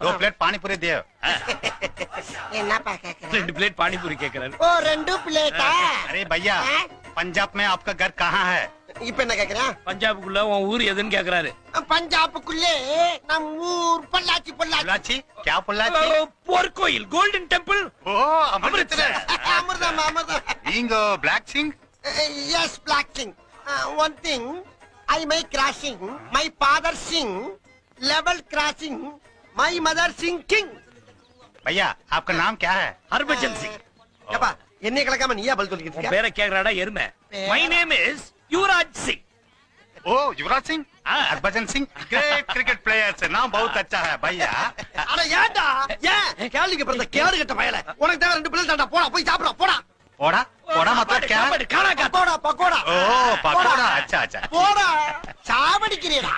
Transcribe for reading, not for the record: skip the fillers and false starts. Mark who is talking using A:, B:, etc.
A: दो प्लेट पानी पूरी दे
B: ரெண்டு பிளேட் பானிபூரி கேக்குறாரு.
C: ஓ ரெண்டு பிளேட்டா?
A: अरे भैया पंजाब में आपका घर कहाँ है
C: இப்ப என்ன கேக்குறேன்?
B: பஞ்சாபுக்குள்ள உன் ஊர் எதுன்னு கேக்குறாரு.
C: பஞ்சாபுக்குள்ளே நம் ஊர் பொள்ளாச்சி.
A: पुल्लाची क्या पुल्लाची
B: போர்க்கோயில் கோல்டன் டெம்பிள்.
A: ओ अमृतसर
C: அமிர்தம்.
A: इंगो black Singh
C: Yes, Black King. One thing, I may crashing, my father sing, level crashing, my mother sing king.
A: भैया आपका नाम क्या है
B: ஹர்பஜன் சிங்.
C: ஏப்பா என்னைய கலக்காம நீயா பதில் சொல்லிக்கிட்டு
B: உன்
C: இருக்க?
B: பேரை கேக்குறாடா எருமை. My name is Yuvraj Singh.
A: ओ Yuvraj Singh Harbhajan Singh great cricket player से नाम बहुत अच्छा है भैया
C: அட ஏன்டா? ஏன் கேள்விக்கு பிறந்த கேடு கட்ட பயல. உனக்கு தேவை ரெண்டு பிளேட் தான்டா. போடா போய் சாப்பிடு போடா.
A: पोड़ा पोड़ा मतलब क्या है
B: காணா
C: பக்கோடா.
A: ओ पकोड़ा अच्छा अच्छा
C: போடா சாவடிக்கிறீடா.